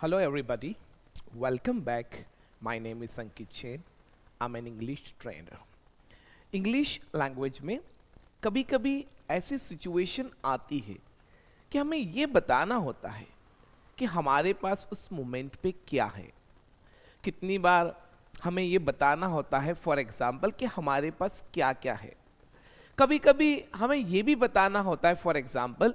Hello, everybody. Welcome back. My name is Ankit Jain. I'm an English trainer. English language में कभी कभी ऐसी situation आती है कि हमें ये बताना होता है कि हमारे पास उस मोमेंट पे क्या है। कितनी बार हमें ये बताना होता है फॉर एग्जाम्पल कि हमारे पास क्या क्या है। कभी कभी हमें ये भी बताना होता है फॉर एग्जाम्पल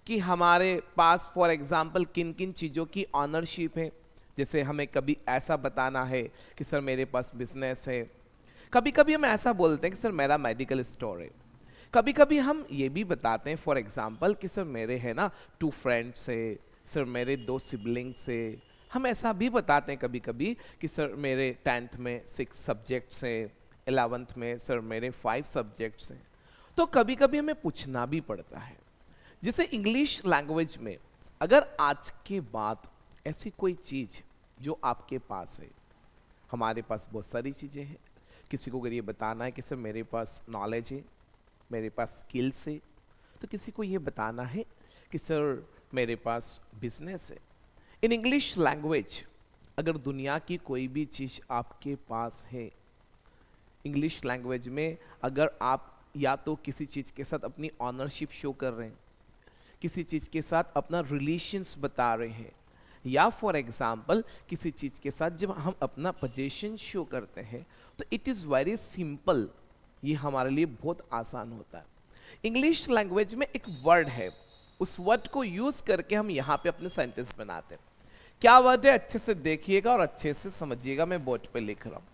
कि हमारे पास फॉर एग्जाम्पल किन किन चीज़ों की ऑनरशिप है। जैसे हमें कभी ऐसा बताना है कि सर मेरे पास बिजनेस है। कभी कभी हम ऐसा बोलते हैं कि सर मेरा मेडिकल स्टोर है। कभी कभी हम ये भी बताते हैं फॉर एग्जाम्पल कि सर मेरे है ना 2 फ्रेंड्स है, सर मेरे 2 सिबलिंग्स है। हम ऐसा भी बताते हैं कभी कभी कि सर मेरे 10th में 6 सब्जेक्ट्स हैं, 11th में सर मेरे 5 सब्जेक्ट्स हैं। तो कभी कभी हमें पूछना भी पड़ता है। जैसे इंग्लिश लैंग्वेज में अगर आज के बाद ऐसी कोई चीज़ जो आपके पास है, हमारे पास बहुत सारी चीज़ें हैं। किसी को अगर ये बताना है कि सर मेरे पास नॉलेज है, मेरे पास स्किल्स है, तो किसी को ये बताना है कि सर मेरे पास बिजनेस है। इन इंग्लिश लैंग्वेज अगर दुनिया की कोई भी चीज़ आपके पास है, इंग्लिश लैंग्वेज में अगर आप या तो किसी चीज़ के साथ अपनी ऑनरशिप शो कर रहे हैं, किसी चीज़ के साथ अपना रिलेशंस बता रहे हैं, या फॉर एग्जाम्पल किसी चीज़ के साथ जब हम अपना पोजीशन शो करते हैं, तो इट इज़ वेरी सिंपल। ये हमारे लिए बहुत आसान होता है। इंग्लिश लैंग्वेज में एक वर्ड है, उस वर्ड को यूज़ करके हम यहाँ पे अपने सेंटेंस बनाते हैं। क्या वर्ड है अच्छे से देखिएगा और अच्छे से समझिएगा। मैं बोर्ड पे लिख रहा हूँ।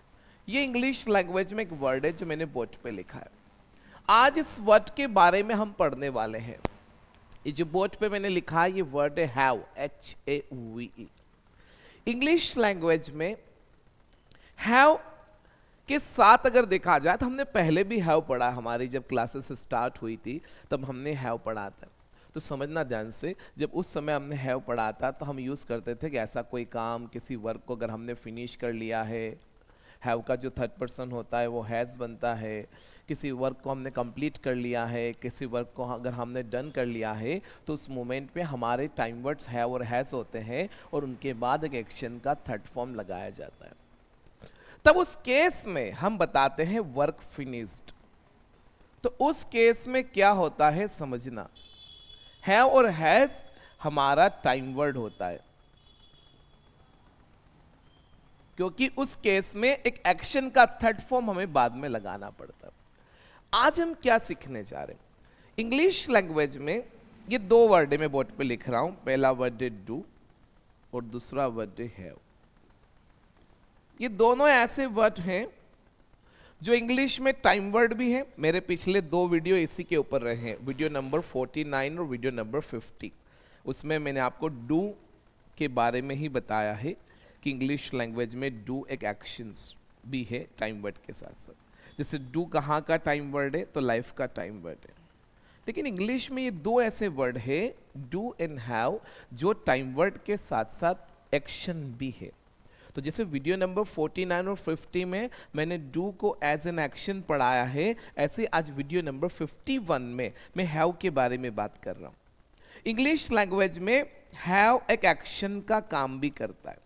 ये इंग्लिश लैंग्वेज में एक वर्ड है जो मैंने बोर्ड पे लिखा है। आज इस वर्ड के बारे में हम पढ़ने वाले हैं। ये जो बोर्ड पे मैंने लिखा है ये वर्ड है हैव, HAVE। इंग्लिश लैंग्वेज में हैव के साथ अगर देखा जाए तो हमने पहले भी हैव पढ़ा। हमारी जब क्लासेस स्टार्ट हुई थी तब हमने हैव पढ़ा था। तो समझना ध्यान से, जब उस समय हमने हैव पढ़ा था तो हम यूज़ करते थे कि ऐसा कोई काम, किसी वर्क को अगर हमने फिनिश कर लिया है, हैव का जो थर्ड पर्सन होता है वो हैज़ बनता है। किसी वर्क को हमने कंप्लीट कर लिया है, किसी वर्क को अगर हमने डन कर लिया है, तो उस मोमेंट पे हमारे टाइम वर्ड्स हैव और हैज़ होते हैं और उनके बाद एक एक्शन का थर्ड फॉर्म लगाया जाता है। तब उस केस में हम बताते हैं वर्क फिनिश्ड। तो उस केस में क्या होता है समझना, हैव और हैज़ हमारा टाइम वर्ड होता है, क्योंकि उस केस में एक एक्शन का थर्ड फॉर्म हमें बाद में लगाना पड़ता है। आज हम क्या सीखने जा रहे हैं इंग्लिश लैंग्वेज में। ये 2 वर्ड है, मैं बोर्ड पे लिख रहा हूं। पहला वर्ड है डू और दूसरा वर्ड है हैव। ये दोनों ऐसे वर्ड हैं जो इंग्लिश में टाइम वर्ड भी है। मेरे पिछले 2 वीडियो इसी के ऊपर रहे हैं, वीडियो नंबर 49 और वीडियो नंबर 50। उसमें मैंने आपको डू के बारे में ही बताया है कि इंग्लिश लैंग्वेज में डू एक एक्शंस भी है टाइम वर्ड के साथ साथ। जैसे डू कहाँ का टाइम वर्ड है, तो लाइफ का टाइम वर्ड है। लेकिन इंग्लिश में ये 2 ऐसे वर्ड है डू एंड हैव जो टाइम वर्ड के साथ साथ एक्शन भी है। तो जैसे वीडियो नंबर 49 और 50 में मैंने डू को एज एन एक्शन पढ़ाया है, ऐसे आज वीडियो नंबर 51 में मैं हैव के बारे में बात कर रहा हूँ। इंग्लिश लैंग्वेज में हैव एक एक्शन का काम भी करता है,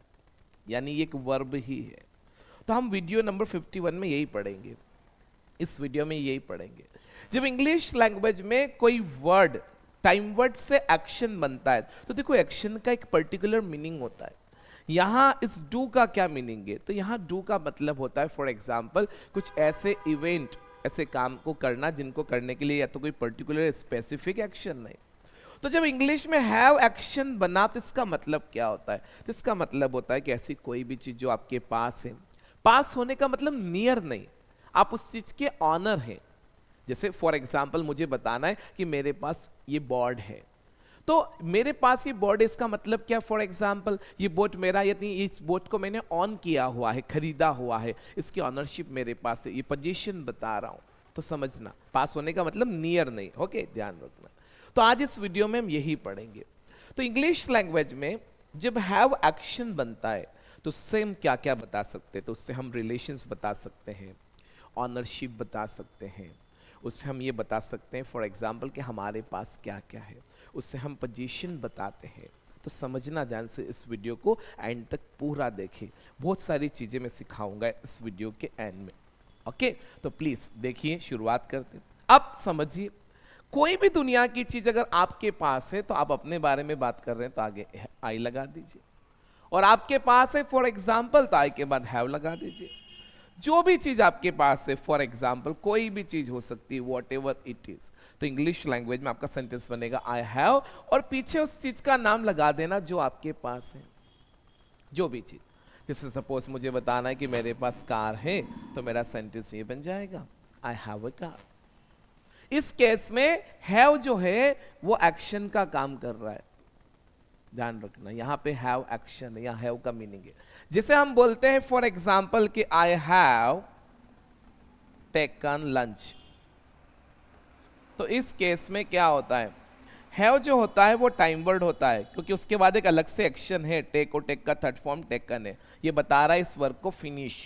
यानी ये एक वर्ब ही है। तो हम वीडियो नंबर 51 में यही पढ़ेंगे, इस वीडियो में यही पढ़ेंगे। जब इंग्लिश लैंग्वेज में कोई वर्ड टाइम वर्ड से एक्शन बनता है, तो देखो एक्शन का एक पर्टिकुलर मीनिंग होता है। यहाँ इस डू का क्या मीनिंग है, तो यहाँ डू का मतलब होता है फॉर एग्जाम्पल कुछ ऐसे इवेंट, ऐसे काम को करना जिनको करने के लिए या तो कोई पर्टिकुलर स्पेसिफिक एक्शन नहीं। तो जब इंग्लिश में हैव एक्शन बना तो इसका मतलब क्या होता है, तो इसका मतलब होता है कि ऐसी कोई भी चीज जो आपके पास है, पास होने का मतलब नियर नहीं, आप उस चीज के ऑनर हैं। जैसे फॉर एग्जाम्पल मुझे बताना है कि मेरे पास ये बोर्ड है, तो मेरे पास ये बोर्ड है, इसका मतलब क्या, फॉर एग्जाम्पल ये बोट मेरा, यदि इस बोट को मैंने ऑन किया हुआ है, खरीदा हुआ है, इसकी ऑनरशिप मेरे पास है, ये पोजीशन बता रहा हूं। तो समझना पास होने का मतलब नियर नहीं। ओके, ध्यान रखना। तो आज इस वीडियो में हम यही पढ़ेंगे। तो इंग्लिश लैंग्वेज में जब हैव एक्शन बनता है तो उससे हम क्या क्या बता सकते हैं, तो उससे हम रिलेशंस बता सकते हैं, ऑनरशिप बता सकते हैं, उससे हम ये बता सकते हैं फॉर एग्जाम्पल कि हमारे पास क्या क्या है, उससे हम पोजीशन बताते हैं। तो तो समझना ध्यान से इस वीडियो को, एंड तक पूरा देखिए, बहुत सारी चीजें मैं सिखाऊंगा इस वीडियो के एंड में। ओके, तो प्लीज देखिए, शुरुआत करते हैं। अब समझिए, कोई भी दुनिया की चीज अगर आपके पास है तो आप अपने बारे में बात कर रहे हैं तो आगे आई लगा दीजिए, और आपके पास है फॉर एग्जाम्पल तो आई के बाद हैव लगा दीजिए। जो भी चीज आपके पास है, फॉर एग्जाम्पल कोई भी चीज हो सकती है, वॉट एवर इट इज, तो इंग्लिश लैंग्वेज में आपका सेंटेंस बनेगा आई हैव, और पीछे उस चीज का नाम लगा देना जो आपके पास है, जो भी चीज। जैसे सपोज मुझे बताना है कि मेरे पास कार है, तो मेरा सेंटेंस ये बन जाएगा आई हैव अ कार। इस केस में हैव जो है वो एक्शन का काम कर रहा है, ध्यान रखना, यहां पे हैव एक्शन है, यहां हैव का मीनिंग है। जैसे हम बोलते हैं फॉर एग्जाम्पल कि आई हैव टेकन लंच, तो इस केस में क्या होता है, हैव जो होता है वो टाइम वर्ड होता है, क्योंकि उसके बाद एक अलग से एक्शन है, टेक, और टेक का थर्ड फॉर्म टेकन है, ये बता रहा है इस वर्क को फिनिश।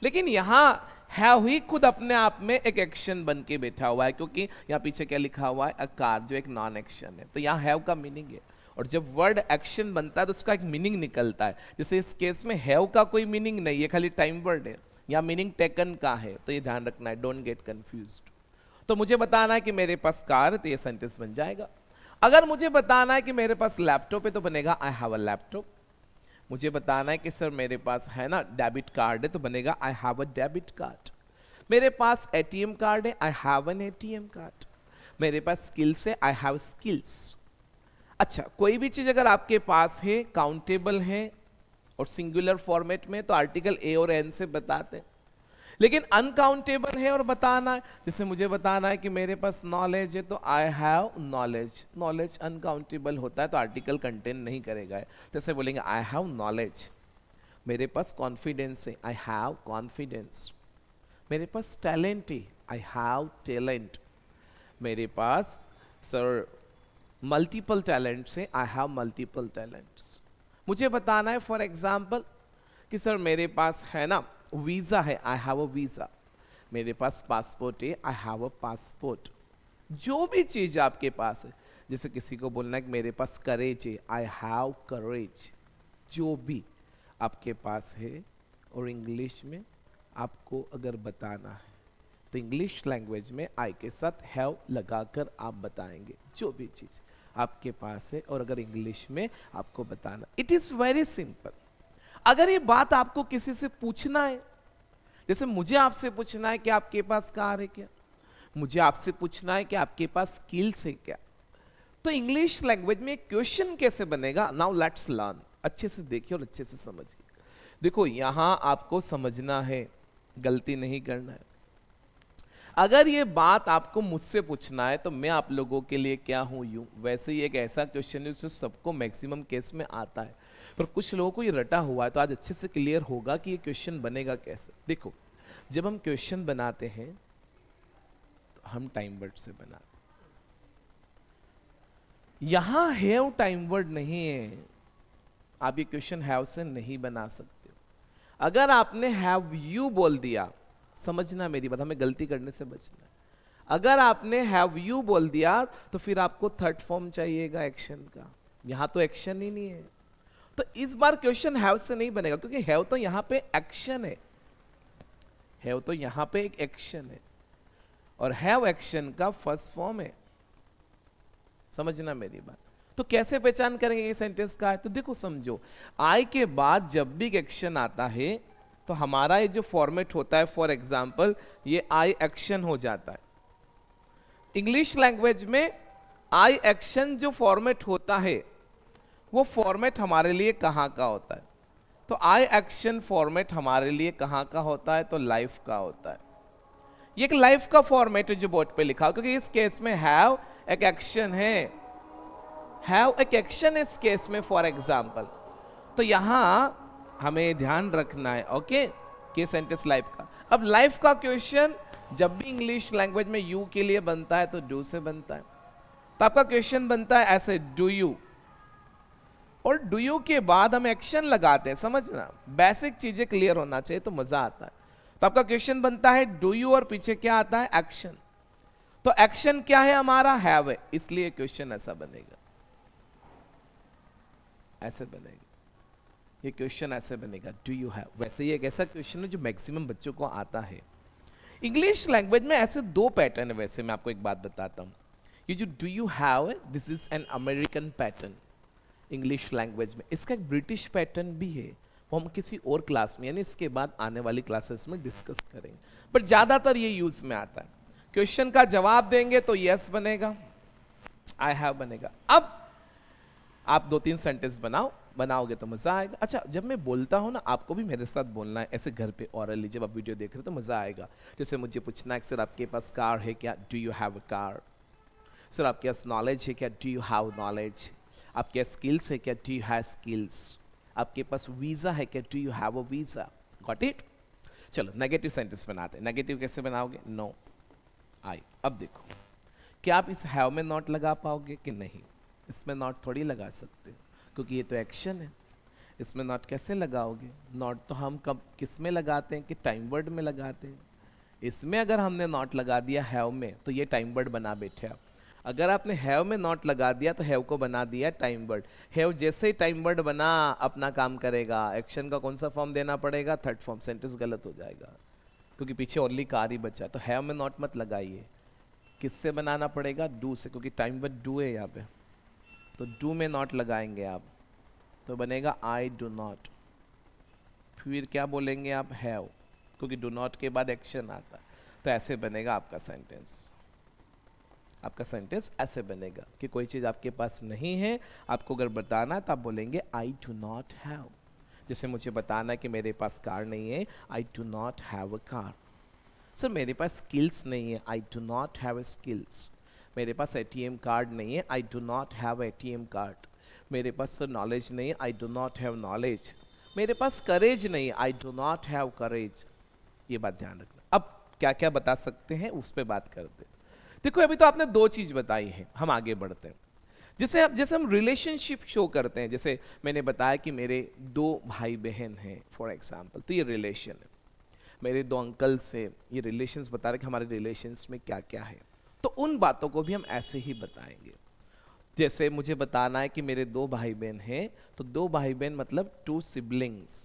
लेकिन यहां हैव ही खुद अपने आप में एक एक्शन बन के बैठा हुआ है, क्योंकि यहाँ पीछे क्या लिखा हुआ है, अ कार, जो एक नॉन एक्शन है, तो यहाँ हैव का मीनिंग है, और जब वर्ड एक्शन बनता है तो उसका एक मीनिंग निकलता है। जैसे इस केस में हैव का कोई मीनिंग नहीं है, खाली टाइम वर्ड है, यहाँ मीनिंग टेकन का है, तो ये ध्यान रखना है, डोंट गेट कंफ्यूज्ड। तो मुझे बताना है कि मेरे पास कार है, तो ये सेंटेंस बन जाएगा। अगर मुझे बताना है कि मेरे पास लैपटॉप है, तो बनेगा आई हैव अ लैपटॉप। मुझे बताना है कि सर मेरे पास है ना डेबिट कार्ड है, तो बनेगा I have a debit card. मेरे पास एटीएम कार्ड है, I have an ATM card. मेरे पास स्किल्स है, आई हैव स्किल्स। अच्छा, कोई भी चीज अगर आपके पास है, काउंटेबल है और सिंगुलर फॉर्मेट में, तो आर्टिकल ए और एन से बताते हैं। लेकिन अनकाउंटेबल है और बताना है, जैसे मुझे बताना है कि मेरे पास नॉलेज है, तो I have knowledge. Knowledge uncountable होता है तो आर्टिकल कंटेन नहीं करेगा, जैसे बोलेंगे आई हैव नॉलेज। मेरे पास कॉन्फिडेंस है, आई हैव कॉन्फिडेंस। मेरे पास टैलेंट है, आई हैव टैलेंट। मेरे पास सर मल्टीपल टैलेंट्स है, आई हैव मल्टीपल टैलेंट्स। मुझे बताना है फॉर एग्जाम्पल कि सर मेरे पास है ना वीजा है, आई हैव अ वीजा। मेरे पास पासपोर्ट है, आई हैव अ पासपोर्ट। जो भी चीज आपके पास है, जैसे किसी को बोलना है कि मेरे पास करेज है, आई हैव करेज। जो भी आपके पास है, और इंग्लिश में आपको अगर बताना है तो इंग्लिश लैंग्वेज में आई के साथ हैव लगाकर आप बताएंगे, जो भी चीज आपके पास है, और अगर इंग्लिश में आपको बताना, इट इज वेरी सिंपल। अगर ये बात आपको किसी से पूछना है, जैसे मुझे आपसे पूछना है कि आपके पास कार है क्या, मुझे आपसे पूछना है कि आपके पास स्किल्स है क्या, तो इंग्लिश लैंग्वेज में क्वेश्चन कैसे बनेगा, नाउ लेट्स लर्न। अच्छे से देखिए और अच्छे से समझिए। देखो, यहां आपको समझना है, गलती नहीं करना है। अगर ये बात आपको मुझसे पूछना है तो मैं आप लोगों के लिए क्या हूं, यूं। वैसे ही एक ऐसा क्वेश्चन है जो सबको मैक्सिमम केस में आता है, पर कुछ लोगों को ये रटा हुआ है, तो आज अच्छे से क्लियर होगा कि ये क्वेश्चन बनेगा कैसे। देखो, जब हम क्वेश्चन बनाते हैं तो हम टाइम वर्ड से बनाते हैं। यहां हैव टाइम वर्ड नहीं है, आप ये क्वेश्चन हैव से नहीं बना सकते। अगर आपने हैव यू बोल दिया, समझना मेरी बात, हमें गलती करने से बचना है। अगर आपने हैव यू बोल दिया तो फिर आपको थर्ड फॉर्म चाहिएगा एक्शन का, यहां तो एक्शन ही नहीं है, तो इस बार क्वेश्चन हैव से नहीं बनेगा, क्योंकि हैव तो यहां पे एक्शन है, हैव तो यहां पे एक एक्शन है, और हैव एक्शन का फर्स्ट फॉर्म है। समझना मेरी बात। तो कैसे पहचान करेंगे ये सेंटेंस का है, तो देखो समझो, आई के बाद जब भी एक्शन आता है तो हमारा ये जो फॉर्मेट होता है, फॉर एग्जाम्पल ये आई एक्शन हो जाता है। इंग्लिश लैंग्वेज में आई एक्शन जो फॉर्मेट होता है, वो फॉर्मेट हमारे लिए कहाँ का होता है, तो आई एक्शन फॉर्मेट हमारे लिए कहाँ का होता है, तो लाइफ का होता है। ये एक लाइफ का फॉर्मेट है जो बोर्ड पे लिखा हो, क्योंकि इस केस में हैव एक एक्शन है, हैव एक एक्शन इस केस में फॉर एग्जाम्पल। तो यहां हमें ध्यान रखना है, ओके, कि सेंटेंस लाइफ का। अब लाइफ का क्वेश्चन जब भी इंग्लिश लैंग्वेज में यू के लिए बनता है तो डू से बनता है, तो आपका क्वेश्चन बनता है ऐसे, डू यू, और डू यू के बाद हम एक्शन लगाते हैं। समझना, बेसिक चीजें क्लियर होना चाहिए तो मजा आता है। तो आपका क्वेश्चन बनता है डू यू, और पीछे क्या आता है, एक्शन। तो एक्शन क्या है हमारा, हैव है, इसलिए क्वेश्चन ऐसा बनेगा। ऐसे बनेगा, ये क्वेश्चन ऐसे बनेगा, डू यू हैव। वैसे ये एक ऐसा क्वेश्चन है जो मैक्सिमम बच्चों को आता है। इंग्लिश लैंग्वेज में ऐसे दो पैटर्न है। वैसे मैं आपको एक बात बताता हूँ, ये जो डू यू हैव है, this is an American pattern English language में। इसका एक ब्रिटिश पैटर्न भी है, वो हम किसी और क्लास में यानी इसके बाद आने वाली क्लासेस में डिस्कस करेंगे, बट ज्यादातर ये यूज में आता है। क्वेश्चन का जवाब देंगे तो यस बनेगा, आई हैव बनेगा। अब आप 2-3 सेंटेंस बनाओगे तो मजा आएगा। अच्छा, जब मैं बोलता हूँ ना, आपको भी मेरे साथ बोलना है ऐसे घर पे ऑरली, जब आप वीडियो देख रहे हो तो मजा आएगा। जैसे मुझे पूछना है सर आपके पास कार है क्या, do you have a car. Sir आपके पास नॉलेज है क्या, डू यू हैव नॉलेज। आपके पास स्किल्स है क्या, डू यू हैव स्किल्स। आपके पास वीजा है क्या, do you have a visa. Got it. चलो नेगेटिव सेंटेंस बनाते हैं। नेगेटिव कैसे बनाओगे, नो आई। अब देखो, क्या आप इस हैव में नॉट लगा पाओगे कि नहीं। इसमें नॉट थोड़ी लगा सकते हो, क्योंकि ये तो एक्शन है। इसमें नॉट कैसे लगाओगे, नॉट तो हम कब किस में लगाते हैं कि टाइम वर्ड में लगाते हैं। इसमें अगर हमने नॉट लगा दिया हैव में तो ये टाइम वर्ड बना बैठे आप। अगर आपने हैव में नॉट लगा दिया तो हैव को बना दिया टाइम वर्ड। हैव जैसे ही टाइम वर्ड बना अपना काम करेगा। एक्शन का कौन सा फॉर्म देना पड़ेगा, थर्ड फॉर्म। सेंटेंस गलत हो जाएगा क्योंकि पीछे ओनली कार ही बचा। तो हैव में नॉट मत लगाइए, किससे बनाना पड़ेगा, डू से, क्योंकि टाइम वर्ड डू है यहाँ पे। तो डू में नॉट लगाएंगे आप तो बनेगा आई डू नॉट। फिर क्या बोलेंगे आप, हैव, क्योंकि डू नॉट के बाद एक्शन आता है। तो ऐसे बनेगा आपका सेंटेंस। आपका सेंटेंस ऐसे बनेगा कि कोई चीज़ आपके पास नहीं है, आपको अगर बताना है तो आप बोलेंगे आई डू नॉट हैव। जैसे मुझे बताना है कि मेरे पास कार नहीं है, I do not have a car. Sir मेरे पास स्किल्स नहीं है, I do not have skills. मेरे पास एटीएम कार्ड नहीं है, I do not have ATM card. मेरे पास सर नॉलेज नहीं है, I do not have knowledge. मेरे पास करेज नहीं है, I do not have courage. ये बात ध्यान रखना। अब क्या क्या बता सकते हैं उस पर बात करते हैं। देखो अभी तो आपने दो चीज बताई है, हम आगे बढ़ते हैं। जैसे हम रिलेशनशिप शो करते हैं, जैसे मैंने बताया कि मेरे 2 भाई बहन हैं फॉर एग्जाम्पल, तो ये रिलेशन है। मेरे 2 अंकल से, ये रिलेशंस बता रहे कि हमारे रिलेशंस में क्या क्या है। तो उन बातों को भी हम ऐसे ही बताएंगे। जैसे मुझे बताना है कि मेरे 2 भाई बहन हैं, तो 2 भाई बहन मतलब 2 सिबलिंग्स।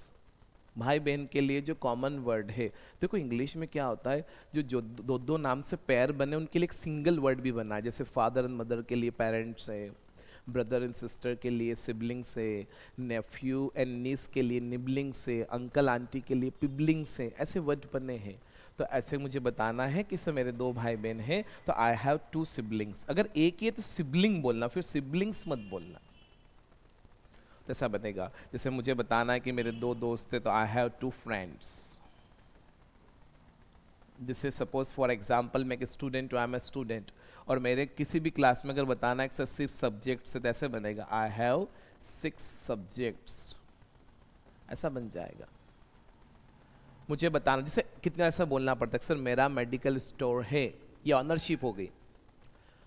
भाई बहन के लिए जो कॉमन वर्ड है, देखो इंग्लिश में क्या होता है, जो दो नाम से पैर बने उनके लिए एक सिंगल वर्ड भी बना है। जैसे फादर एंड मदर के लिए पेरेंट्स है, ब्रदर एंड सिस्टर के लिए सिबलिंग्स है, नेफ्यू एंड नीस के लिए निबलिंग्स है, अंकल आंटी के लिए पिबलिंग्स है, ऐसे वर्ड बने हैं। तो ऐसे मुझे बताना है कि सर मेरे 2 भाई बहन हैं, तो आई हैव 2 सिबलिंग्स। अगर एक ही है तो सिबलिंग बोलना, फिर सिबलिंग्स मत बोलना। तो ऐसा बनेगा। जैसे मुझे बताना है कि मेरे 2 दोस्त थे, तो आई हैव 2 फ्रेंड्स। जैसे सपोज फॉर एग्जाम्पल मैं एक स्टूडेंट हूँ, आई एम ए स्टूडेंट, और मेरे किसी भी क्लास में अगर बताना है कि सर 6 सब्जेक्ट्स है, तो ऐसे बनेगा आई हैव 6 सब्जेक्ट्स। ऐसा बन जाएगा। मुझे बताना, जैसे कितना ऐसा बोलना पड़ता है, सर मेरा मेडिकल स्टोर है, ये ऑनरशिप हो गई।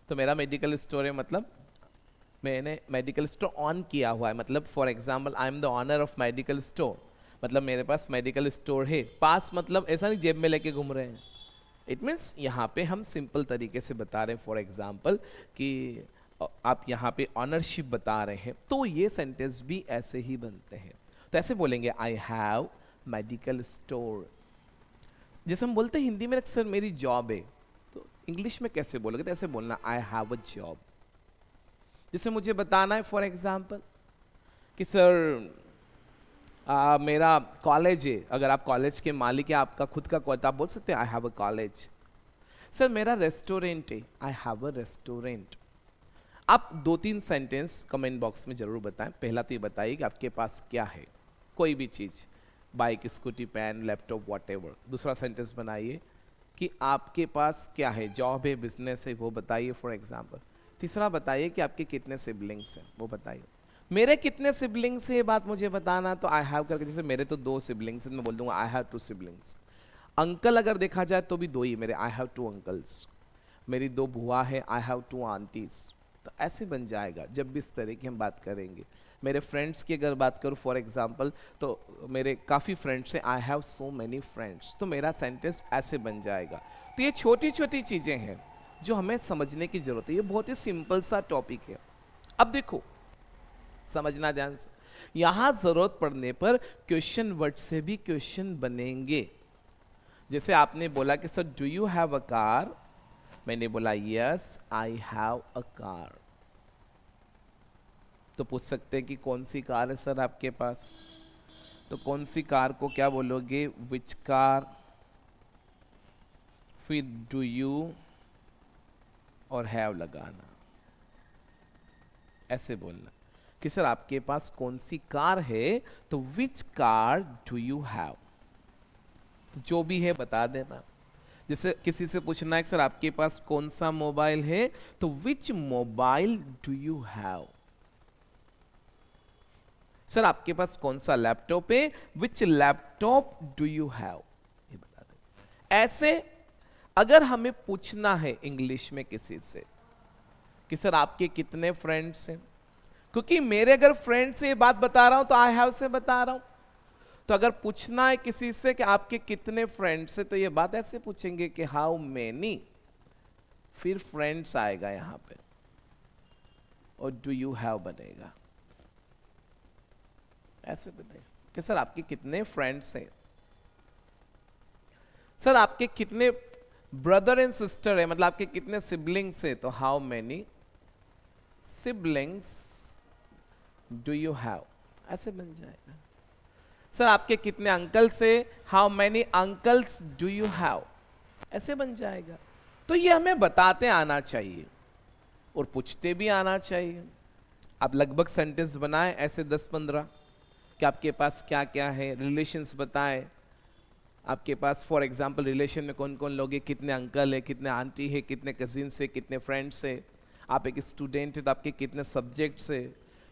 तो मेरा मेडिकल स्टोर है मतलब मैंने मेडिकल स्टोर ऑन किया हुआ है, मतलब for example I am the owner of medical store, मतलब मेरे पास मेडिकल स्टोर है। पास मतलब ऐसा नहीं जेब में लेके घूम रहे हैं। इट मीन्स यहाँ पे हम सिंपल तरीके से बता रहे हैं फॉर एग्जाम्पल कि आप यहाँ पे ऑनरशिप बता रहे हैं, तो ये सेंटेंस भी ऐसे ही बनते हैं। तो ऐसे बोलेंगे आई हैव मेडिकल स्टोर। जैसे हम बोलते हैं हिंदी में सर मेरी जॉब है, तो इंग्लिश में कैसे बोलोगे, तो ऐसे बोलना आई हैव अ जॉब। जैसे मुझे बताना है फॉर एग्जाम्पल कि सर मेरा कॉलेज है, अगर आप कॉलेज के मालिक है, आपका खुद का कॉलेज, आप बोल सकते हैं I have a college. Sir मेरा रेस्टोरेंट है, आई हैव अ रेस्टोरेंट। आप 2-3 सेंटेंस कमेंट बॉक्स में जरूर बताएं। पहला तो ये बताइए कि आपके पास क्या है, कोई भी चीज़, bike, scooty, pen, laptop, whatever. दूसरा सेंटेंस बनाइए कि आपके पास क्या है, जॉब है, बिजनेस है, वो बताइए फॉर एग्जाम्पल। तीसरा बताइए कि आपके कितने सिबलिंग्स हैं, वो बताइए। मेरे कितने सिबलिंग्स है ये बात मुझे बताना, तो आई हैव करके, जैसे मेरे तो 2 सिबलिंग्स हैं, मैं बोल दूंगा आई हैव 2 सिबलिंग्स। अंकल अगर देखा जाए तो भी 2 ही मेरे, आई हैव 2 अंकल्स। मेरी 2 बुआ है, आई हैव 2 आंटीज। तो ऐसे बन जाएगा जब भी इस तरह की हम बात करेंगे। मेरे फ्रेंड्स की अगर बात करूँ फॉर एग्जाम्पल, तो मेरे काफ़ी फ्रेंड्स हैं, I have so many friends. तो मेरा सेंटेंस ऐसे बन जाएगा। तो ये छोटी छोटी चीज़ें हैं जो हमें समझने की जरूरत है। ये बहुत ही सिंपल सा टॉपिक है। अब देखो समझना ध्यान से। यहां जरूरत पड़ने पर क्वेश्चन वर्ड से भी क्वेश्चन बनेंगे। जैसे आपने बोला कि sir do you have a car, मैंने बोला yes I have a car, तो पूछ सकते हैं कि कौन सी कार है सर आपके पास, तो कौन सी कार को क्या बोलोगे, विच कार, फिर डू यू और हैव लगाना, ऐसे बोलना कि सर आपके पास कौन सी कार है, तो which car do you have, तो जो भी है बता देना। जैसे किसी से पूछना है कि सर आपके पास कौन सा मोबाइल है, तो विच mobile do you have, sir आपके पास कौन सा लैपटॉप है, विच लैपटॉप डू यू हैव, ये बता दे। ऐसे अगर हमें पूछना है इंग्लिश में किसी से कि सर आपके कितने फ्रेंड्स हैं, क्योंकि मेरे अगर फ्रेंड से ये बात बता रहा हूं तो आई हैव से बता रहा हूं, तो अगर पूछना है किसी से कि आपके कितने फ्रेंड्स हैं, तो ये बात ऐसे पूछेंगे कि हाउ मेनी, फिर फ्रेंड्स आएगा यहां पे और डू यू हैव बनेगा, ऐसे बनेगा कि सर आपके कितने फ्रेंड्स हैं, सर आपके कितने ब्रदर एंड सिस्टर है, मतलब आपके कितने सिबलिंग्स है, तो how many siblings do you have, ऐसे बन जाएगा। सर आपके कितने अंकल्स है, how many uncles do you have, ऐसे बन जाएगा। तो ये हमें बताते आना चाहिए और पूछते भी आना चाहिए। आप लगभग सेंटेंस बनाएं ऐसे 10-15 कि आपके पास क्या क्या है, रिलेशंस बताएं, आपके पास फॉर एग्जांपल रिलेशन में कौन कौन लोग हैं, कितने अंकल है, कितने आंटी है, कितने कजिन्स है, कितने फ्रेंड्स है, आप एक स्टूडेंट है तो आपके कितने सब्जेक्ट्स है।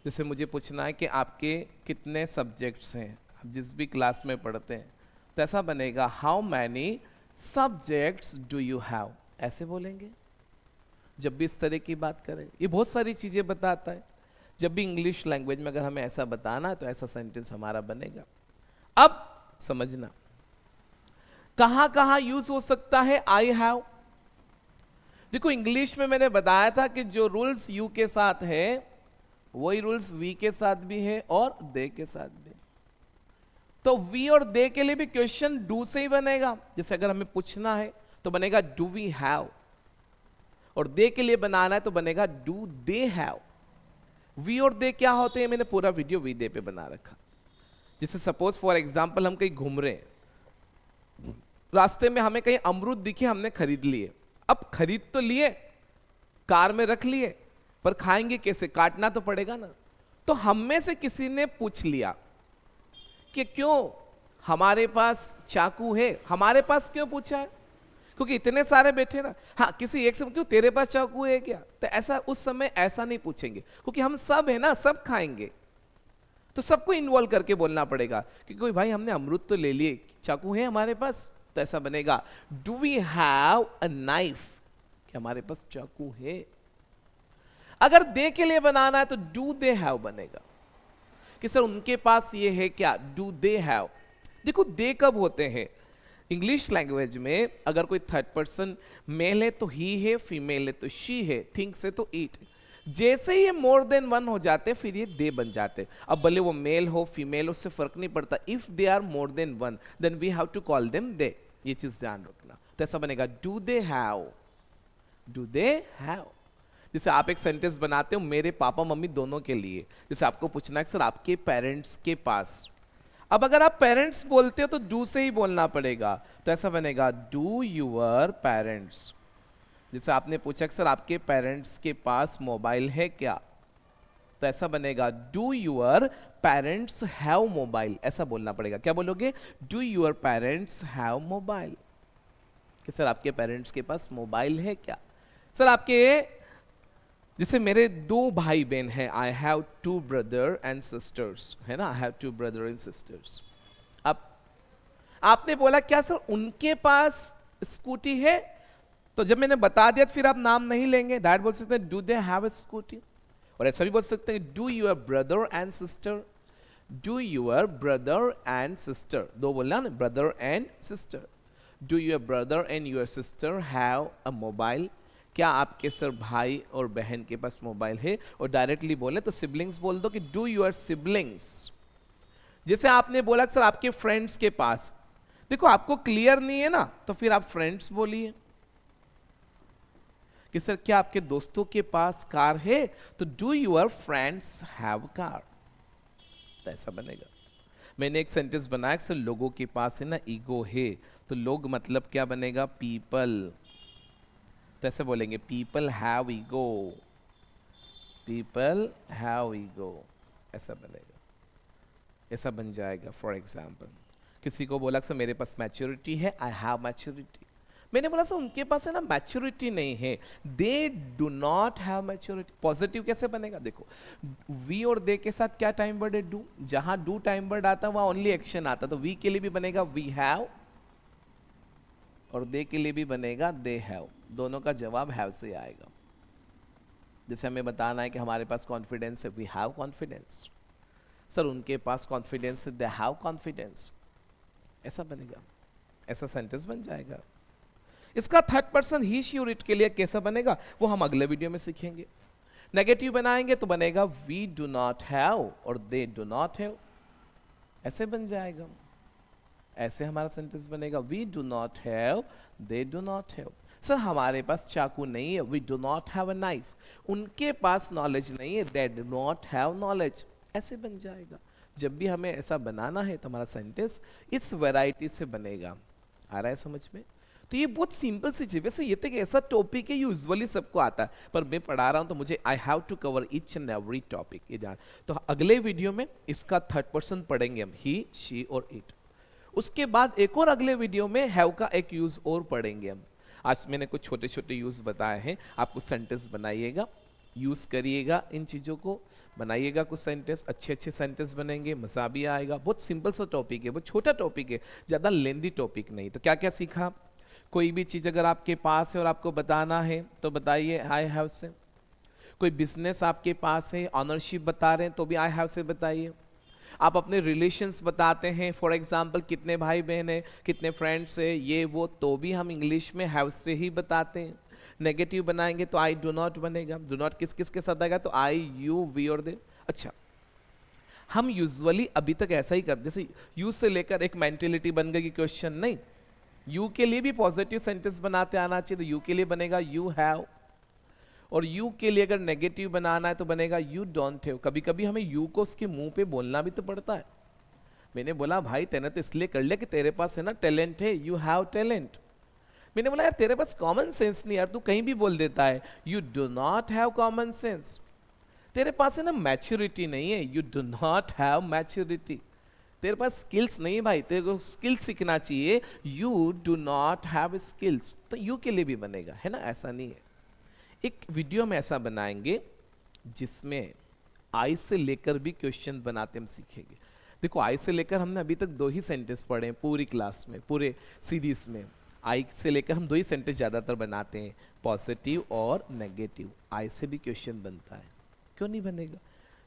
जैसे मुझे पूछना है कि आपके कितने सब्जेक्ट्स हैं, आप जिस भी क्लास में पढ़ते हैं, तो ऐसा बनेगा how many subjects do you have, ऐसे बोलेंगे जब भी इस तरह की बात करें। ये बहुत सारी चीज़ें बताता है। जब भी इंग्लिश लैंग्वेज में अगर हमें ऐसा बताना है तो ऐसा सेंटेंस हमारा बनेगा। अब समझना कहां कहां यूज हो सकता है आई हैव। देखो इंग्लिश में मैंने बताया था कि जो रूल्स यू के साथ है वही रूल्स वी के साथ भी है और दे के साथ भी। तो वी और दे के लिए भी क्वेश्चन डू से ही बनेगा। जैसे अगर हमें पूछना है तो बनेगा डू वी हैव, और दे के लिए बनाना है तो बनेगा डू दे हैव। वी और दे क्या होते हैं, मैंने पूरा वीडियो वी दे पे बना रखा। जैसे सपोज फॉर एग्जांपल हम कहीं घूम रहे हैं, रास्ते में हमें कहीं अमरूद दिखे, हमने खरीद लिए। अब खरीद तो लिए, कार में रख लिए, पर खाएंगे कैसे, काटना तो पड़ेगा ना। तो हम में से किसी ने पूछ लिया कि क्यों हमारे पास चाकू है, हमारे पास क्यों पूछा है, क्योंकि इतने सारे बैठे ना। हाँ, किसी एक से क्यों तेरे पास चाकू है क्या, तो ऐसा उस समय ऐसा नहीं पूछेंगे, क्योंकि हम सब है ना, सब खाएंगे, तो सबको इन्वॉल्व करके बोलना पड़ेगा कि कोई भाई हमने अमरूद तो ले लिए, चाकू है हमारे पास, तो ऐसा बनेगा do we have a knife, कि हमारे पास चाकू है। अगर दे के लिए बनाना है तो डू दे हैव बनेगा कि सर उनके पास ये है क्या, डू दे हैव। देखो दे कब होते हैं इंग्लिश लैंग्वेज में, अगर कोई थर्ड पर्सन मेल है तो ही है, फीमेल है तो शी है, थिंग्स है तो ईट। जैसे ही ये मोर देन वन हो जाते फिर ये दे बन जाते। अब भले वो मेल हो फीमेल हो, उससे फर्क नहीं पड़ता, if they are more than one then we have to call them they. ये चीज ध्यान रखना। तो ऐसा बनेगा do they have, do they have. जैसे आप एक सेंटेंस बनाते हो मेरे पापा मम्मी दोनों के लिए, जैसे आपको पूछना है सर आपके पेरेंट्स के पास। अब अगर आप पेरेंट्स बोलते हो तो डू से ही बोलना पड़ेगा, तो ऐसा बनेगा डू यूअर पेरेंट्स। जैसे आपने पूछा कि सर आपके पेरेंट्स के पास मोबाइल है क्या, तो ऐसा बनेगा do your parents have mobile, ऐसा बोलना पड़ेगा। क्या बोलोगे, do your parents have mobile, कि सर आपके पेरेंट्स के पास मोबाइल है क्या। सर आपके, जैसे मेरे 2 भाई बहन हैं, I have 2 brother and sisters, है ना, I have 2 brother and sisters. अब आपने बोला क्या सर उनके पास स्कूटी है, तो जब मैंने बता दिया तो फिर आप नाम नहीं लेंगे, डायरेक्ट बोल सकते हैं do they have a scooty. और ऐसा भी बोल सकते हैं do your brother and sister, do your brother and sister, 2 बोलना ना, brother and sister. Do your brother and your sister have a mobile, क्या आपके सर भाई और बहन के पास मोबाइल है? और डायरेक्टली बोले तो सिबलिंग्स बोल दो कि डू यूर सिबलिंग्स। जैसे आपने बोला कि सर आपके फ्रेंड्स के पास, देखो आपको क्लियर नहीं है ना, तो फिर आप फ्रेंड्स बोलिए। कि सर क्या आपके दोस्तों के पास कार है? तो do your friends have car, तो ऐसा बनेगा। मैंने एक सेंटेंस बनाया कि सर लोगों के पास है ना ईगो है, तो लोग मतलब क्या बनेगा? पीपल। तो ऐसे बोलेंगे people have ego, people have ego, ऐसा बनेगा, ऐसा बन जाएगा। फॉर एग्जाम्पल किसी को बोला सर मेरे पास मैच्योरिटी है, आई हैव मैच्योरिटी। मैंने बोला सर उनके पास है ना मैच्योरिटी नहीं है, they do not have maturity. Positive कैसे बनेगा? देखो वी और दे के साथ क्या टाइम वर्ड है? डू। जहां डू टाइम वर्ड आता वहां ओनली एक्शन आता, तो वी के लिए भी बनेगा वी हैव, और दे के लिए भी बनेगा दे हैव। दोनों का जवाब हैव से आएगा। जैसे हमें बताना है कि हमारे पास कॉन्फिडेंस है, वी हैव कॉन्फिडेंस। सर उनके पास कॉन्फिडेंस है, दे हैव कॉन्फिडेंस। ऐसा बनेगा, ऐसा सेंटेंस बन जाएगा। इसका थर्ड पर्सन ही शी और इट के लिए कैसा बनेगा वो हम अगले वीडियो में सीखेंगे। नेगेटिव बनाएंगे तो बनेगा वी डू नॉट हैव और दे डू नॉट हैव, ऐसे बन जाएगा। ऐसे हमारा सेंटेंस बनेगा we do not have, they do not have. Sir हमारे पास चाकू नहीं है, we do not have a knife. उनके पास नॉलेज नहीं है, they do not have knowledge, ऐसे बन जाएगा। जब भी हमें ऐसा बनाना है तो हमारा सेंटेंस इस वैरायटी से बनेगा। आ रहा है समझ में? तो ये बहुत सिंपल सी चीज। वैसे ये तो एक ऐसा टॉपिक है यूजुअली सबको आता है, पर मैं पढ़ा रहा हूं तो मुझे I have to cover each and every topic, ये ध्यान। तो अगले वीडियो में इसका थर्ड पर्सन पढ़ेंगे हम, ही शी और इट। उसके बाद एक और अगले वीडियो में हैव का एक यूज और पढ़ेंगे हम। आज मैंने कुछ छोटे छोटे यूज बताए हैं, आपको सेंटेंस बनाइएगा, यूज करिएगा, इन चीजों को बनाइएगा। कुछ सेंटेंस अच्छे अच्छे सेंटेंस बनेंगे, मजा भी आएगा। बहुत सिंपल सा टॉपिक है, बहुत छोटा टॉपिक है, ज्यादा लेंदी टॉपिक नहीं। तो क्या क्या सीखा? कोई भी चीज अगर आपके पास है और आपको बताना है तो बताइए आई हैव से। कोई बिजनेस आपके पास है, ऑनरशिप बता रहे हैं तो भी आई हैव से बताइए। आप अपने रिलेशंस बताते हैं, फॉर एग्जाम्पल कितने भाई बहन है, कितने फ्रेंड्स है, ये वो, तो भी हम इंग्लिश में हैव से ही बताते हैं। नेगेटिव बनाएंगे तो आई डू नॉट बनेगा। डू नॉट किस किस के साथ आएगा? तो आई, यू, वी और दे। अच्छा, हम यूजुअली अभी तक ऐसा ही करते, जैसे यू से लेकर एक मेंटेलिटी बन गई कि क्वेश्चन नहीं, यू के लिए भी पॉजिटिव सेंटेंस बनाते आना चाहिए। तो यू के लिए बनेगा यू हैव, और यू के लिए अगर नेगेटिव बनाना है तो बनेगा यू डोंट हैव। कभी कभी हमें यू को उसके मुंह पे बोलना भी तो पड़ता है। मैंने बोला भाई तैने तो इसलिए कर लिया कि तेरे पास है ना टैलेंट है, यू हैव टैलेंट। मैंने बोला यार तेरे पास कॉमन सेंस नहीं यार, तू कहीं भी बोल देता है, you do not have common sense. तेरे पास है ना मैच्योरिटी नहीं है, you do not have maturity. तेरे पास स्किल्स नहीं भाई, तेरे को स्किल्स सीखना चाहिए, you do not have skills. तो यू के लिए भी बनेगा, है ना, ऐसा नहीं है। एक वीडियो में ऐसा बनाएंगे जिसमें आई से लेकर भी क्वेश्चन बनाते हम सीखेंगे। देखो आई से लेकर हमने अभी तक 2 ही सेंटेंस पढ़े हैं पूरी क्लास में, पूरे सीरीज में। आई से लेकर हम 2 ही सेंटेंस ज्यादातर बनाते हैं, पॉजिटिव और नेगेटिव। आई से भी क्वेश्चन बनता है, क्यों नहीं बनेगा?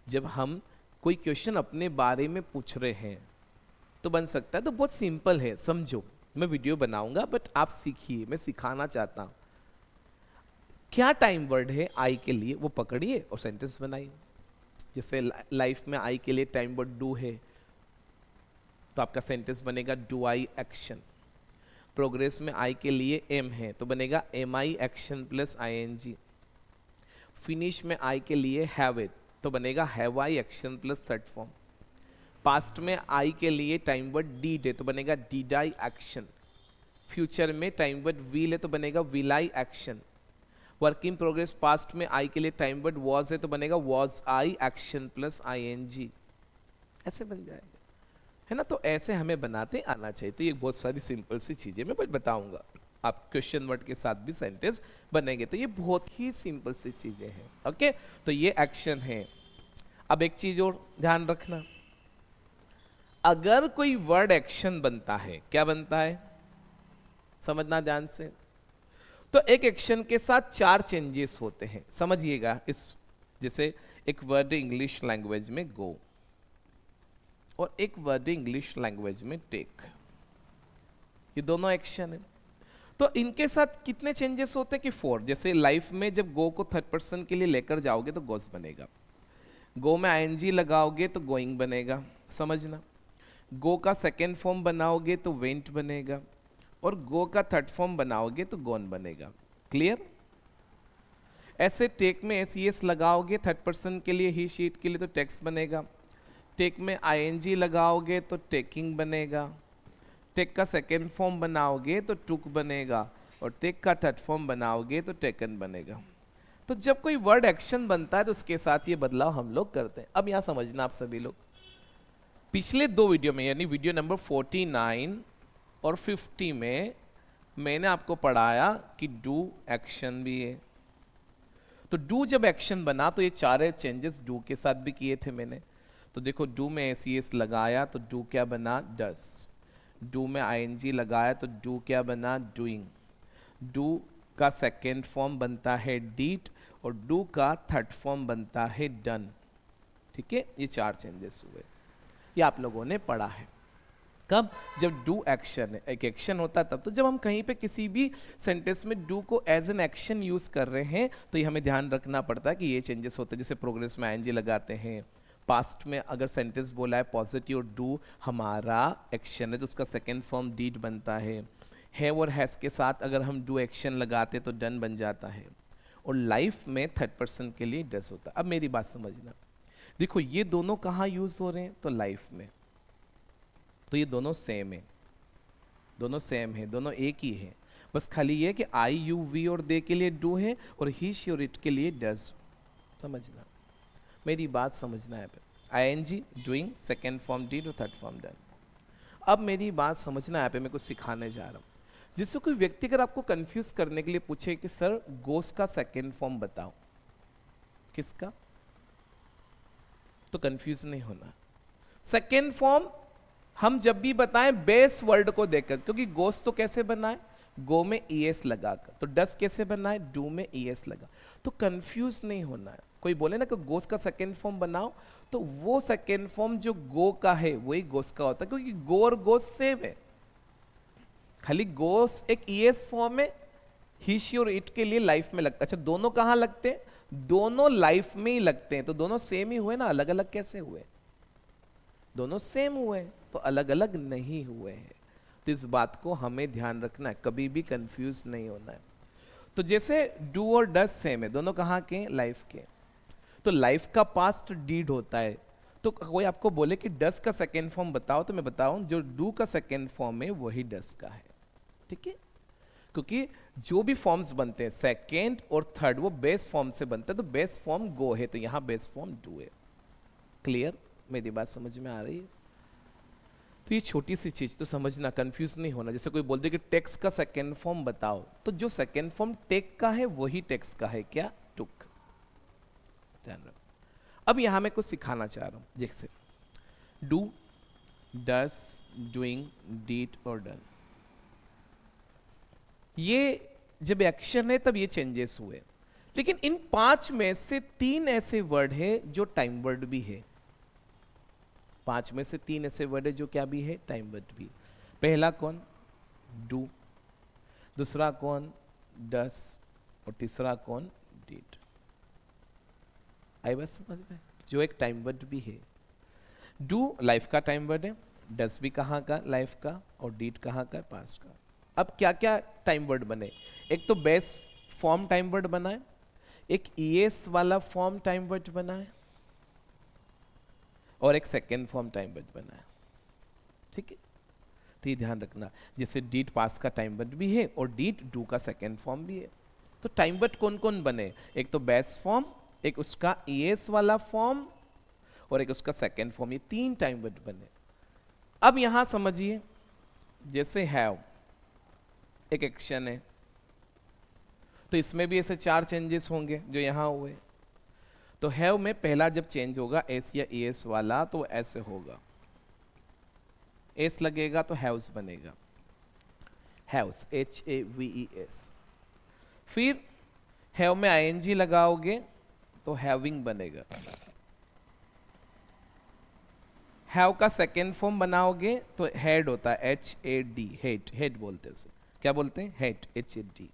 जब हम कोई क्वेश्चन अपने बारे में पूछ रहे हैं तो बन सकता है। तो बहुत सिंपल है, समझो। मैं वीडियो बनाऊंगा बट आप सीखिए, मैं सिखाना चाहता हूं। क्या टाइम वर्ड है आई के लिए वो पकड़िए और सेंटेंस बनाइए। जैसे लाइफ में आई के लिए टाइम वर्ड डू है, तो आपका सेंटेंस बनेगा डू आई एक्शन। प्रोग्रेस में आई के लिए एम है तो बनेगा am I action plus I N G. Finish में आई के लिए हैव इट तो बनेगा have I action plus third form. Past में आई के लिए टाइम वर्ड डीड है तो बनेगा डीड आई एक्शन। फ्यूचर में टाइम वर्ड विल है तो बनेगा will I action. Work in progress past में आई के लिए टाइम वर्ड वॉज है तो बनेगा was I action plus I N G. ऐसे बन जाएगा, है ना। तो ऐसे हमें बनाते आना चाहिए। तो ये बहुत सारी सिंपल सी चीजें मैं बताऊंगा, आप क्वेश्चन वर्ड के साथ भी सेंटेंस बनेंगे। तो ये बहुत ही सिंपल सी चीजें हैं। ओके, तो ये एक्शन है। अब एक चीज और ध्यान रखना, अगर कोई वर्ड एक्शन बनता है, क्या बनता है समझना ध्यान से। तो एक एक्शन के साथ 4 चेंजेस होते हैं, समझिएगा। इस जैसे एक वर्ड इंग्लिश लैंग्वेज में गो और एक वर्ड इंग्लिश लैंग्वेज में टेक, ये दोनों एक्शन है। तो इनके साथ कितने चेंजेस होते हैं कि 4। जैसे लाइफ में जब गो को थर्ड पर्सन के लिए लेकर जाओगे तो गोस बनेगा, गो में आईएनजी लगाओगे तो गोइंग बनेगा, समझना। गो का सेकेंड फॉर्म बनाओगे तो वेंट बनेगा, और गो का थर्ड फॉर्म बनाओगे तो गोन बनेगा। क्लियर? ऐसे टेक में एस एस लगाओगे थर्ड पर्सन के लिए, ही शीट के लिए तो टेक्स बनेगा। टेक में आईएनजी लगाओगे तो टेकिंग बनेगा। टेक का सेकेंड फॉर्म बनाओगे तो टुक बनेगा, और टेक का थर्ड फॉर्म बनाओगे तो टेकन बनेगा। तो जब कोई वर्ड एक्शन बनता है तो उसके साथ ये बदलाव हम लोग करते हैं। अब यहां समझना आप सभी लोग, पिछले 2 वीडियो में यानी वीडियो नंबर 49 और 50 में मैंने आपको पढ़ाया कि डू एक्शन भी है। तो डू जब एक्शन बना तो ये 4 चेंजेस डू के साथ भी किए थे मैंने। तो देखो, डू में एस लगाया तो डू क्या बना? डस। डू में आईएनजी लगाया तो डू क्या बना? डूइंग। डू का सेकेंड फॉर्म बनता है डीड, और डू का थर्ड फॉर्म बनता है डन। ठीक है, ये 4 चेंजेस हुए, ये आप लोगों ने पढ़ा है। कब? जब डू एक्शन है, एक एक्शन होता है तब। तो जब हम कहीं पे किसी भी सेंटेंस में डू को एज एन एक्शन यूज कर रहे हैं तो ये हमें ध्यान रखना पड़ता है कि ये चेंजेस होते हैं। जैसे प्रोग्रेस में आईएनजी लगाते हैं, पास्ट में अगर सेंटेंस बोला है पॉजिटिव और डू हमारा एक्शन है तो उसका सेकेंड फॉर्म डीड बनता है और हैज के साथ अगर हम डू एक्शन लगाते तो डन बन जाता है, और लाइफ में थर्ड पर्सन के लिए डस होता है। अब मेरी बात समझना, देखो ये दोनों कहाँ यूज हो रहे हैं? तो लाइफ में। तो ये दोनों सेम है, दोनों सेम है, दोनों एक ही है। बस खाली ये कि आई यू वी और दे के लिए डू है और ही शी और इट के लिए डज। समझना, मेरी बात समझना है। I N G doing, second form did और थर्ड फॉर्म डन। अब मेरी बात समझना है, मैं कुछ सिखाने जा रहा हूँ। जिससे कोई व्यक्ति अगर आपको कंफ्यूज करने के लिए पूछे कि सर गोस का सेकेंड फॉर्म बताओ, किसका, तो कंफ्यूज नहीं होना। सेकेंड फॉर्म हम जब भी बताएं बेस वर्ड को देखकर, क्योंकि गोस तो कैसे बनाए? गो में ईएस लगाकर। तो डस कैसे बनाए? डू में ईएस लगा। तो कंफ्यूज नहीं होना है। कोई बोले ना कि गोस का सेकेंड फॉर्म बनाओ, तो वो सेकेंड फॉर्म जो गो का है वही गोस का होता है, क्योंकि गो और गोस सेम है। खाली गोस एक ईएस फॉर्म है, ही शी और इट के लिए लाइफ में लगता। अच्छा, दोनों कहां लगते हैं? दोनों लाइफ में ही लगते हैं। तो दोनों सेम ही हुए ना, अलग अलग कैसे हुए? दोनों सेम हुए तो अलग अलग नहीं हुए हैं। तो इस बात को हमें ध्यान रखना है, कभी भी कंफ्यूज नहीं होना है। तो जैसे डू और डस सेम है, दोनों कहाँ के? लाइफ के। तो लाइफ का पास्ट डीड होता है। तो कोई आपको बोले कि डस का सेकेंड फॉर्म बताओ, तो मैं बताऊं जो डू का सेकेंड फॉर्म है वही डस का है। ठीक है, क्योंकि जो भी फॉर्म्स बनते हैं सेकेंड और थर्ड वो बेस फॉर्म से बनते हैं। तो बेस फॉर्म गो है, तो यहां बेस फॉर्म डू है। क्लियर? मेरी बात समझ में आ रही है? तो ये छोटी सी चीज तो समझना, कंफ्यूज नहीं होना। जैसे कोई बोलते कि टेक्स का सेकेंड फॉर्म बताओ, तो जो सेकेंड फॉर्म टेक का है वही टेक्स का है। क्या? टुक। ध्यान रखो। अब यहां मैं कुछ सिखाना चाह रहा हूं, जैसे डू, डस, डूइंग, डीड और डन। ये जब एक्शन है तब ये चेंजेस हुए। लेकिन इन 5 में से 3 ऐसे वर्ड है जो टाइम वर्ड भी है। 5 में से 3 ऐसे वर्ड है जो क्या भी है? टाइम वर्ड भी। पहला कौन? डू। दूसरा कौन? डस। और तीसरा कौन? डीड। आई बात समझ में? जो एक टाइम वर्ड भी है। डू लाइफ का टाइम वर्ड है, डस भी कहाँ का? लाइफ का। और डीड कहाँ का? पास्ट का। अब क्या क्या टाइम वर्ड बने? एक तो बेस फॉर्म टाइम वर्ड बना है, एक ईएस वाला फॉर्म टाइम वर्ड बना है, और एक सेकेंड फॉर्म टाइम वर्ड बना है। ठीक है, तो ये ध्यान रखना। जैसे डीड पास का टाइम वर्ड भी है और डीड डू का सेकेंड फॉर्म भी है। तो टाइम वर्ड कौन कौन बने? एक तो बेस फॉर्म, एक उसका ईएस वाला फॉर्म, और एक उसका सेकेंड फॉर्म। ये 3 टाइम वर्ड बने। अब यहां समझिए, जैसे हैव एक एक्शन है, तो इसमें भी ऐसे 4 चेंजेस होंगे जो यहां हुए। तो हैव में पहला जब चेंज होगा एस या एस वाला, तो ऐसे होगा, एस लगेगा तो हैव्स बनेगा, हैव्स, HAVES। फिर हैव में आईएनजी लगाओगे तो हैविंग बनेगा। हैव का सेकेंड फॉर्म बनाओगे तो हेड होता है, HAD, हेड, हेड बोलते हैं। क्या बोलते हैं, हेड, HAD।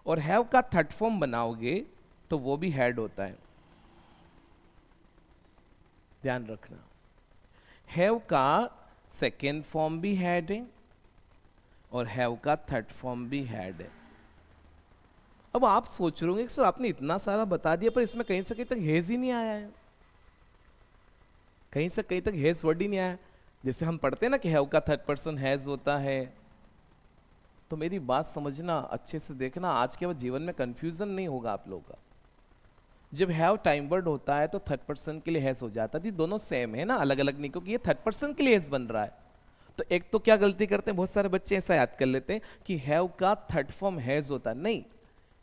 और हैव का थर्ड फॉर्म बनाओगे तो वो भी हेड होता है, ध्यान रखना। हैव का सेकेंड फॉर्म भी हेड है और हैव का थर्ड फॉर्म भी हेड है। अब आप सोच रहे होंगे सर आपने इतना सारा बता दिया पर इसमें कहीं से कहीं तक हेज ही नहीं आया है, कहीं से कहीं तक हैज वर्ड ही नहीं आया। जैसे हम पढ़ते हैं ना कि हैव का थर्ड पर्सन हैज होता है, तो मेरी बात समझना, अच्छे से देखना, आज के बाद जीवन में कंफ्यूजन नहीं होगा आप लोगों का। जब हैव टाइम वर्ड होता है तो थर्ड पर्सन के लिए हैज हो जाता है, दोनों सेम है ना, अलग अलग नहीं, क्योंकि ये थर्ड पर्सन के लिए हैज बन रहा है। तो एक तो क्या गलती करते हैं बहुत सारे बच्चे, ऐसा याद कर लेते हैं कि हैव का थर्ड फॉर्म हैज होता है, नहीं,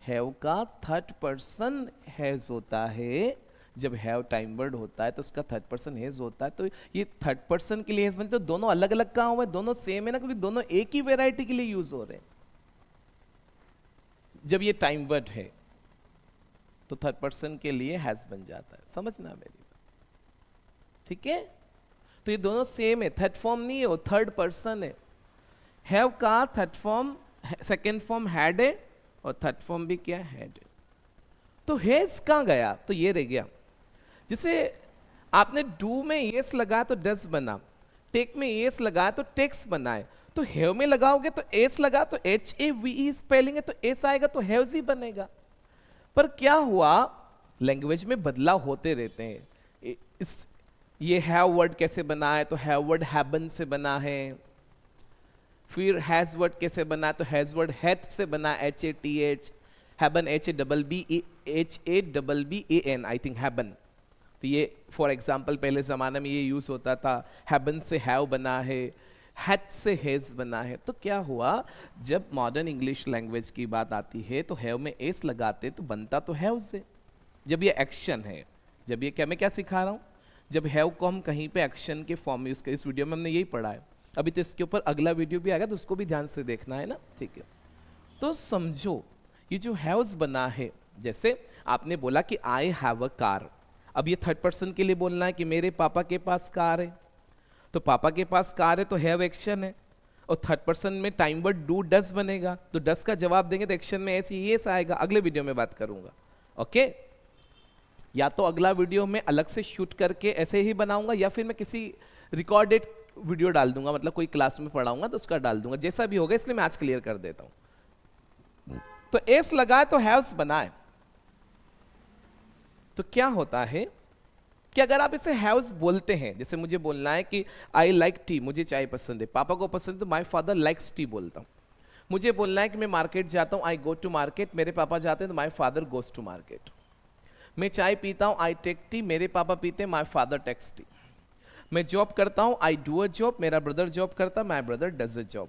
हैव का थर्ड पर्सन हैज होता है। जब हैव टाइम वर्ड होता है तो उसका थर्ड पर्सन हैज होता है, तो ये थर्ड पर्सन के लिए हैज बनते, तो दोनों अलग अलग कहाँ हुए, दोनों सेम है ना, क्योंकि दोनों एक ही वेराइटी के लिए यूज हो रहे हैं। जब ये टाइम वर्ड है तो थर्ड पर्सन के लिए हैज बन जाता है, समझना मेरी बात, ठीक है। तो ये दोनों सेम है, थर्ड फॉर्म नहीं है, वो थर्ड पर्सन है। हैव का third form, second form had है और थर्ड फॉर्म भी क्या है, हैड है। तो हैज कहां गया, तो ये रह गया। जैसे आपने डू में येस लगाया तो डस बना, टेक में येस लगाया तो टेक्स बना है, तो हैव में लगाओगे तो एस लगा तो HAVE स्पेलिंग है, तो एस आएगा तो हैव्स ही बनेगा। पर क्या हुआ, लैंग्वेज में बदलाव होते रहते हैं। ये हैव वर्ड कैसे बना है, तो हैव वर्ड हैबन से बना है। फिर हैज वर्ड कैसे बना है, तो हैज वर्ड हैथ से बना, HATH, हैबन HABBAN, आई थिंक हैबन। तो ये फॉर एग्जाम्पल पहले ज़माने में ये यूज़ होता था। हैबन से हैव बना है, हैथ से हैज बना है। तो क्या हुआ, जब मॉडर्न इंग्लिश लैंग्वेज की बात आती है तो हैव में एस लगाते तो बनता तो हैव से। जब ये एक्शन है, जब ये क्या, मैं क्या सिखा रहा हूँ, जब हैव को हम कहीं पे एक्शन के फॉर्म में यूज़ करें, इस वीडियो में हमने यही पढ़ा है। अभी तो इसके ऊपर अगला वीडियो भी आएगा तो उसको भी ध्यान से देखना है ना, ठीक है। तो समझो ये जो हैव्स बना है, जैसे आपने बोला कि आई हैव अ कार, अब ये थर्ड पर्सन के लिए बोलना है कि मेरे पापा के पास कार है, तो पापा के पास कार है तो हैव एक्शन है, और थर्ड पर्सन में टाइम वर्ड डू डस बनेगा, तो डस का जवाब देंगे तो एक्शन में ऐसे ये आएगा। अगले वीडियो में बात करूंगा, ओके। या तो अगला वीडियो में अलग से शूट करके ऐसे ही बनाऊंगा, या फिर मैं किसी रिकॉर्डेड वीडियो डाल दूंगा, मतलब कोई क्लास में पढ़ाऊंगा तो उसका डाल दूंगा, जैसा भी होगा, इसलिए मैं आज क्लियर कर देता हूं। तो एस लगाए तो हैव्स बनाए, तो क्या होता है कि अगर आप इसे हैव्स बोलते हैं, जैसे मुझे बोलना है कि आई लाइक टी, मुझे चाय पसंद है, पापा को पसंद है तो माई फादर लाइक्स टी बोलता हूं। मुझे बोलना है कि मैं मार्केट जाता हूं, आई गो टू मार्केट, मेरे पापा जाते हैं तो my father goes to market. मैं चाय पीता हूं, आई टेक टी, मेरे पापा पीते हैं, माई फादर टेक्स टी। मैं जॉब करता हूं, आई डू अ जॉब, मेरा ब्रदर जॉब करता, my brother does a job.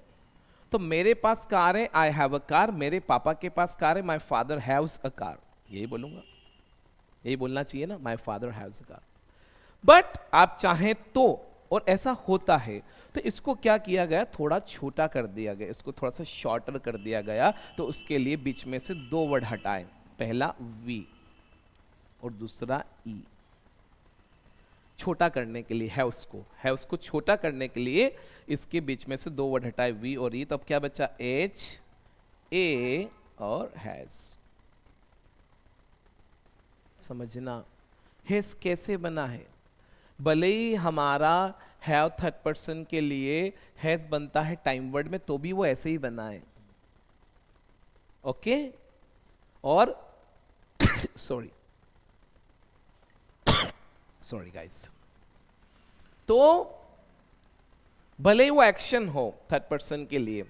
तो मेरे पास कार है, आई हैव अ कार, मेरे पापा के पास कार है, my father haves a car, यही बोलूंगा, यही बोलना चाहिए ना, my father haves a car. But आप चाहें तो, और ऐसा होता है, तो इसको क्या किया गया, थोड़ा छोटा कर दिया गया, इसको थोड़ा सा शॉर्टर कर दिया गया। तो उसके लिए बीच में से दो वर्ड हटाएं, पहला वी और दूसरा ई, छोटा करने के लिए है उसको छोटा करने के लिए इसके बीच में से दो वर्ड हटाए, वी और ई। तो अब क्या बचा, एच ए और हैज। समझना हैज कैसे बना है, भले ही हमारा हैव थर्ड पर्सन के लिए हैज बनता है टाइम वर्ड में, तो भी वो ऐसे ही बना है, ओके। और सॉरी गाइस, तो भले ही वो एक्शन हो थर्ड पर्सन के लिए,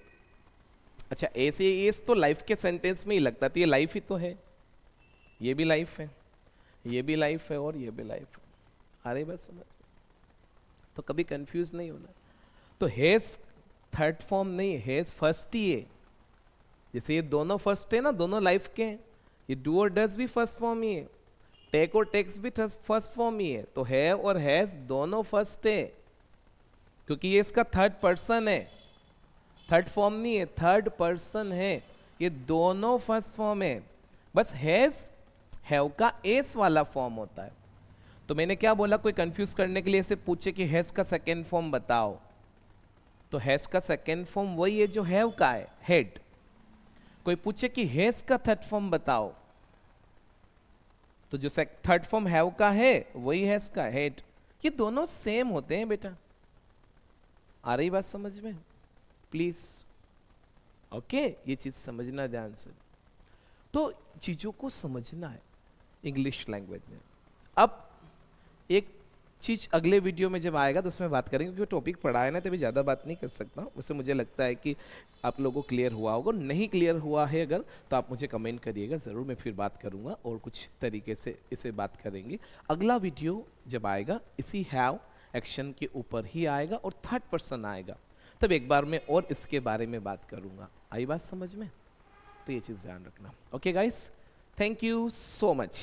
अच्छा ऐसे एस तो लाइफ के सेंटेंस में ही लगता है, तो ये लाइफ ही तो है, ये भी लाइफ है, ये भी लाइफ है और ये भी लाइफ है, अरे बस समझ, तो कभी कंफ्यूज नहीं होना। तो हैज थर्ड फॉर्म नहीं, हैज फर्स्ट ही है। जैसे ये दोनों फर्स्ट है ना, दोनों लाइफ के हैं, ये डू और डज भी फर्स्ट फॉर्म ही है, टेक और टेक्स भी फर्स्ट फॉर्म ही है। तो है और हैज दोनों फर्स्ट है, क्योंकि ये इसका थर्ड पर्सन है, थर्ड फॉर्म नहीं है, थर्ड पर्सन है, ये दोनों फर्स्ट फॉर्म है। बस हैज हैव का एस वाला फॉर्म होता है। तो मैंने क्या बोला, कोई कंफ्यूज करने के लिए ऐसे पूछे कि हैज का सेकेंड फॉर्म बताओ, तो हैज का सेकेंड फॉर्म वही है जो हैव का है, हेड। कोई पूछे कि हैज का थर्ड फॉर्म बताओ, तो जो थर्ड फॉर्म हैव का है वही हैज का हैड। ये दोनों सेम होते हैं बेटा। आ रही बात समझ में? प्लीज ओके, ये चीज समझना ध्यान से। तो चीजों को समझना है इंग्लिश लैंग्वेज में। अब एक चीज अगले वीडियो में जब आएगा तो उसमें बात करेंगे, क्योंकि टॉपिक पढ़ा है ना, तभी ज़्यादा बात नहीं कर सकता। वैसे मुझे लगता है कि आप लोगों को क्लियर हुआ होगा। नहीं क्लियर हुआ है अगर, तो आप मुझे कमेंट करिएगा ज़रूर, मैं फिर बात करूँगा और कुछ तरीके से इसे बात करेंगे। अगला वीडियो जब आएगा इसी हैव एक्शन के ऊपर ही आएगा और थर्ड पर्सन आएगा, तब एक बार मैं और इसके बारे में बात करूँगा। आई बात समझ में? तो ये चीज़ ध्यान रखना। Okay guys, thank you so much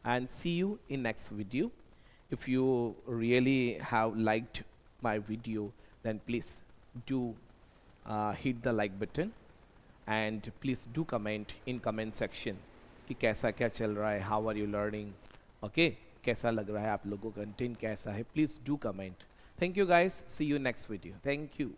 and see you in next video. If you really have liked my video, then please do hit the like button and please do comment in comment section कि कैसा क्या चल रहा है, how are you learning, okay, कैसा लग रहा है आप लोगों का कंटेंट कैसा है, please do comment. Thank you guys, see you next video. Thank you.